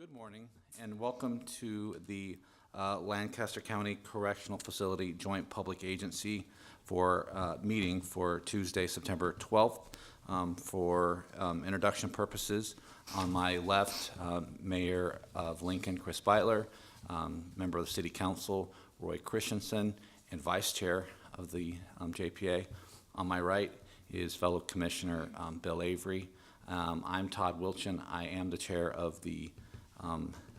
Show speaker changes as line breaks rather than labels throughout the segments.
Good morning and welcome to the Lancaster County Correctional Facility Joint Public Agency meeting for Tuesday, September 12th. For introduction purposes, on my left, Mayor of Lincoln, Chris Beitler, member of the City Council, Roy Christensen, and Vice Chair of the JPA. On my right is fellow Commissioner Bill Avery. I'm Todd Wilchin. I am the chair of the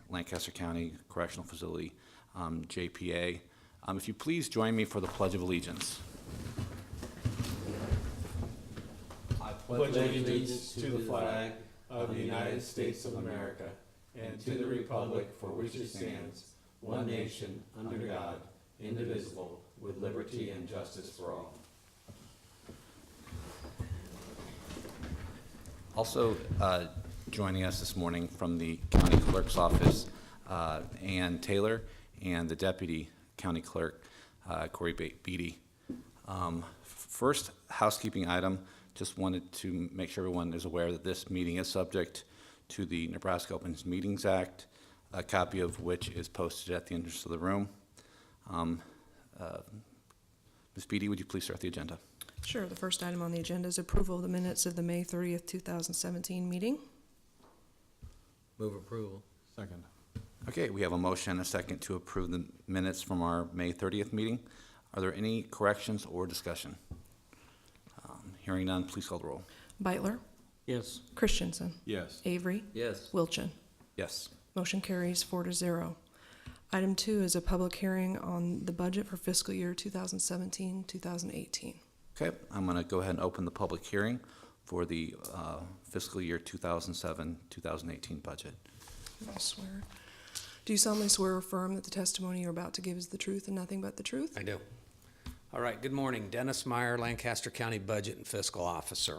Lancaster County Correctional Facility JPA. If you please join me for the Pledge of Allegiance.
I pledge allegiance to the flag of the United States of America and to the republic for which it stands, one nation, under God, indivisible, with liberty and justice for all.
Also joining us this morning from the County Clerk's Office, Ann Taylor, and the Deputy County Clerk, Corey Beatty. First housekeeping item, just wanted to make sure everyone is aware that this meeting is subject to the Nebraska Open Meetings Act, a copy of which is posted at the entrance of the room. Ms. Beatty, would you please start the agenda?
Sure. The first item on the agenda is approval of the minutes of the May 30th, 2017 meeting.
Move approval.
Second.
Okay, we have a motion and a second to approve the minutes from our May 30th meeting. Are there any corrections or discussion? Hearing none, please call the roll.
Beitler,
Yes.
Christensen,
Yes.
Avery,
Yes.
Wilchin.
Yes.
Motion carries 4-0. Item 2 is a public hearing on the budget for fiscal year 2017-2018.
Okay, I'm going to go ahead and open the public hearing for the fiscal year 2007-2018 budget.
I swear. Do you solemnly swear or affirm that the testimony you're about to give is the truth and nothing but the truth?
I do. All right, good morning. Dennis Meyer, Lancaster County Budget and Fiscal Officer.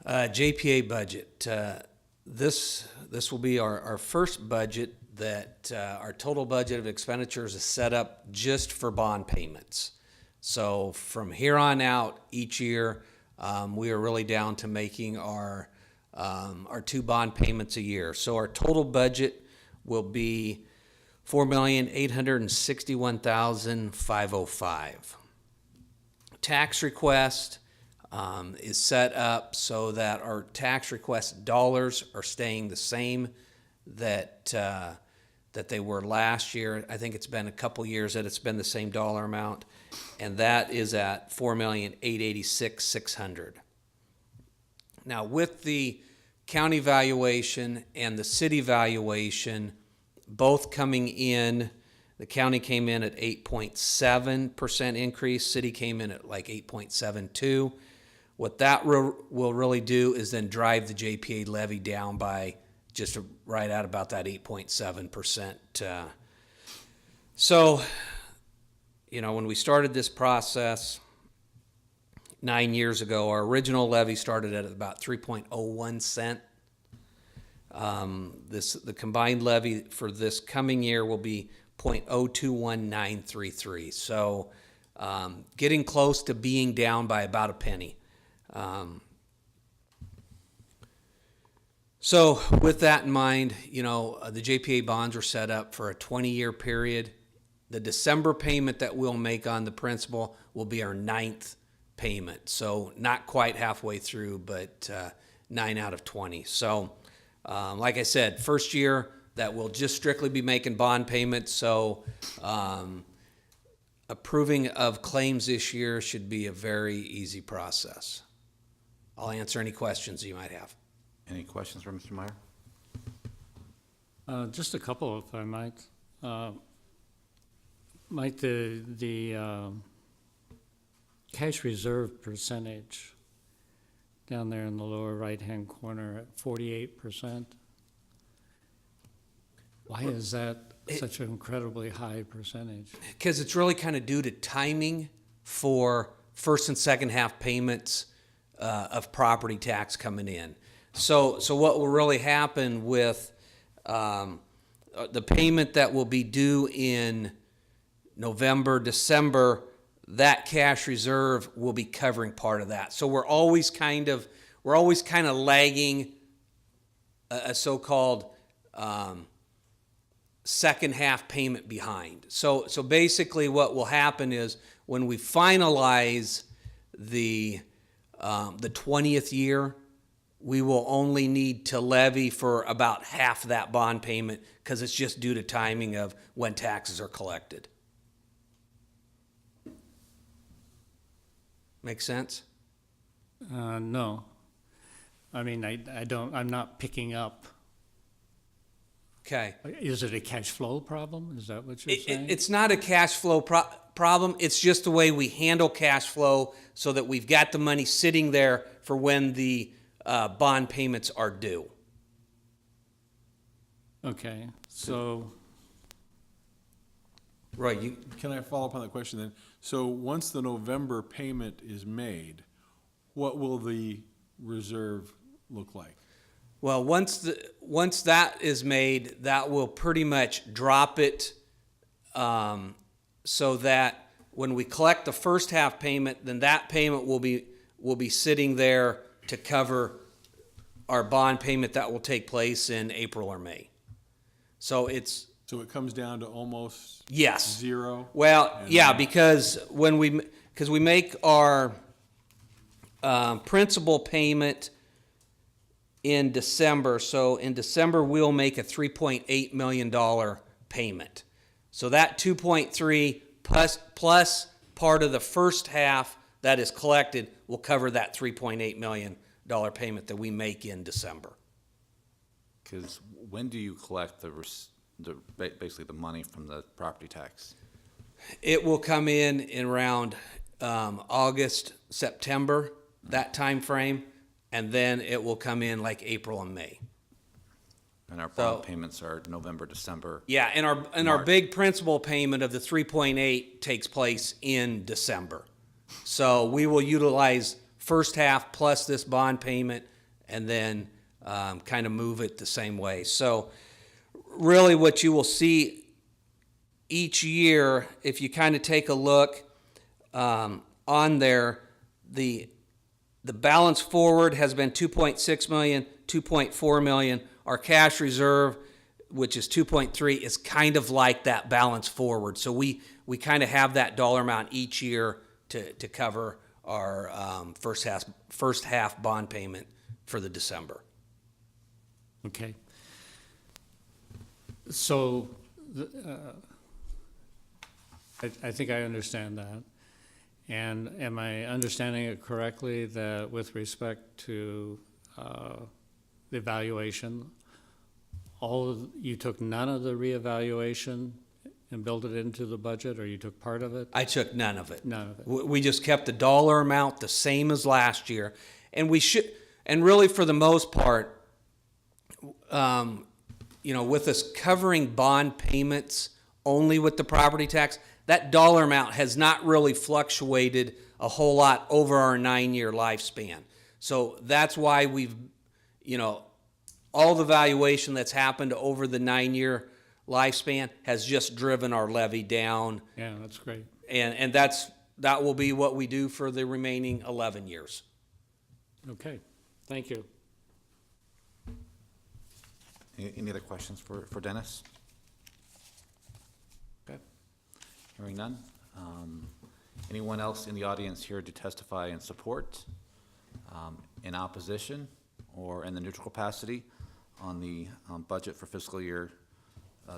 JPA budget. This will be our first budget that our total budget of expenditures is set up just for bond payments. So from here on out, each year, we are really down to making our 2 bond payments a year. So our total budget will be $4,861,505. Tax request is set up so that our tax request dollars are staying the same that they were last year. I think it's been a couple years that it's been the same dollar amount, and that is at $4,886,600. Now, with the county valuation and the city valuation both coming in, the county came in at 8.7% increase, city came in at like 8.72. What that will really do is then drive the JPA levy down by just right at about that 8.7%. So, you know, when we started this process 9 years ago, our original levy started at about 3.01 cent. The combined levy for this coming year will be 0.021933. So, getting close to being down by about a penny. So with that in mind, you know, the JPA bonds are set up for a 20-year period. The December payment that we'll make on the principal will be our 9th payment. So not quite halfway through, but 9 out of 20. So like I said, first year that we'll just strictly be making bond payments. So approving of claims this year should be a very easy process. I'll answer any questions you might have.
Any questions for Mr. Meyer?
Just a couple, if I might. Might the cash reserve percentage down there in the lower right-hand corner at 48%? Why is that such an incredibly high percentage?
Because it's really kind of due to timing for first and second half payments of property tax coming in. So what will really happen with the payment that will be due in November, December, that cash reserve will be covering part of that. So we're always kind of lagging a so-called second half payment behind. So basically what will happen is when we finalize the 20th year, we will only need to levy for about half that bond payment because it's just due to timing of when taxes are collected. Make sense?
No. I mean, I'm not picking up.
Okay.
Is it a cash flow problem? Is that what you're saying?
It's not a cash flow problem. It's just the way we handle cash flow so that we've got the money sitting there for when the bond payments are due.
Okay, so,
Right. You,
Can I follow up on that question then? So once the November payment is made, what will the reserve look like?
well, once that is made, that will pretty much drop it so that when we collect the first half payment, then that payment will be sitting there to cover our bond payment that will take place in April or May. So it's
So it comes down to almost
yes.
zero?
Well,
And
yeah,
then-
because we make our principal payment in December. So in December we'll make a $3.8 million payment. So that 2.3 plus part of the first half that is collected will cover that $3.8 million payment that we make in December.
Because when do you collect basically the money from the property tax?
It will come in around August, September, that time frame, and then it will come in like April and May.
And our
So-
bond payments are November, December.
Yeah, and our
March.
big principal payment of the 3.8 takes place in December. So we will utilize first half plus this bond payment and then kind of move it the same way. So really what you will see each year, if you kind of take a look on there, the balance forward has been 2.6 million, 2.4 million. Our cash reserve, which is 2.3, is kind of like that balance forward. So we kind of have that dollar amount each year to cover our first half bond payment for the December.
okay. So, I think I understand that. And am I understanding it correctly that with respect to the evaluation, you took none of the reevaluation and built it into the budget, or you took part of it?
I took none of it.
None of it.
We just kept the dollar amount the same as last year. And and really for the most part, with us covering bond payments only with the property tax, that dollar amount has not really fluctuated a whole lot over our 9-year lifespan. So that's why we've, all the valuation that's happened over the 9-year lifespan has just driven our levy down.
Yeah, that's great.
And that will be what we do for the remaining 11 years.
Okay, thank you.
Any other questions for Dennis? Okay. Hearing none. Anyone else in the audience here to testify in support, in opposition, or in the neutral capacity on the budget for fiscal year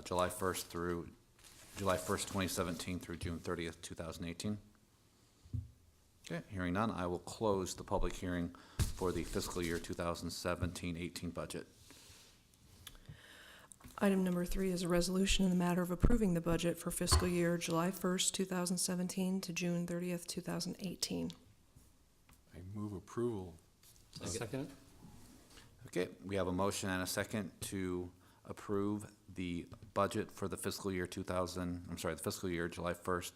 July 1st, 2017 through June 30th, 2018? Okay, hearing none, I will close the public hearing for the fiscal year 2017-18 budget.
Item number 3 is a resolution in the matter of approving the budget for fiscal year July 1st, 2017 to June 30th, 2018.
I move approval.
A second?
Okay, we have a motion and a second to approve the budget for the fiscal year the fiscal year July 1st,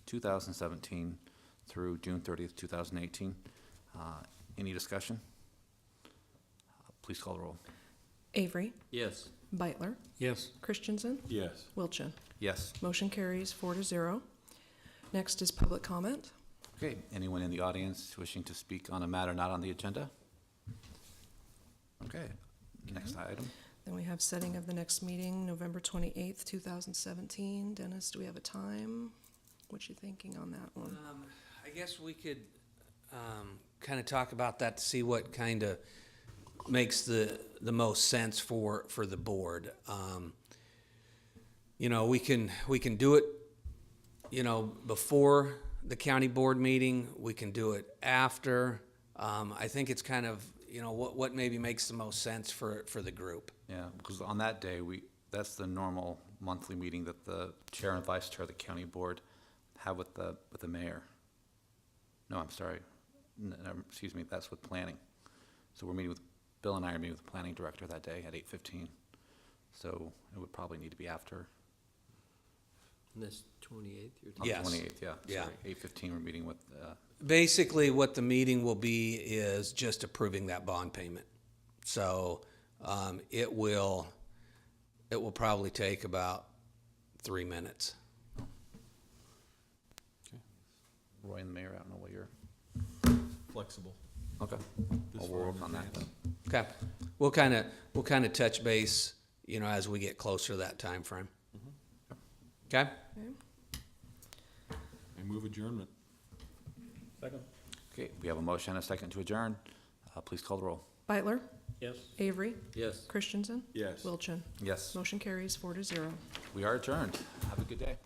2017 through June 30th, 2018. Any discussion? Please call the roll.
Avery,
Yes.
Beitler,
Yes.
Christensen,
Yes.
Wilchin.
Yes.
Motion carries 4-0. Next is public comment.
Okay, anyone in the audience wishing to speak on a matter not on the agenda? Okay, next item.
Then we have setting of the next meeting, November 28th, 2017. Dennis, do we have a time? What you thinking on that one?
I guess we could kind of talk about that to see what kind of makes the most sense for the board. You know, we can do it, you know, before the county board meeting. We can do it after. I think it's kind of, you know, what maybe makes the most sense for the group.
Yeah, because on that day, that's the normal monthly meeting that the chair and vice chair of the county board have with the mayor. No, I'm sorry. Excuse me, that's with planning. So Bill and I are meeting with the planning director that day at 8:15. So it would probably need to be after.
This 28th, you're
On
Yes.
the 28th, yeah.
Yeah.
Sorry, 8:15, we're meeting with,
Basically, what the meeting will be is just approving that bond payment. So it will probably take about 3 minutes.
Roy and the mayor. I don't know what you're,
Flexible.
okay.
This
We'll
far
work
in
on that.
advance.
Okay, we'll kind of touch base, you know, as we get closer to that time frame. Okay.
I move adjournment.
Okay, we have a motion and a second to adjourn. Please call the roll.
Beitler?
Yes.
Avery?
Yes.
Christensen?
Yes.
Wilchin?
Yes,
Motion carries 4-0.
we are adjourned. Have a good day.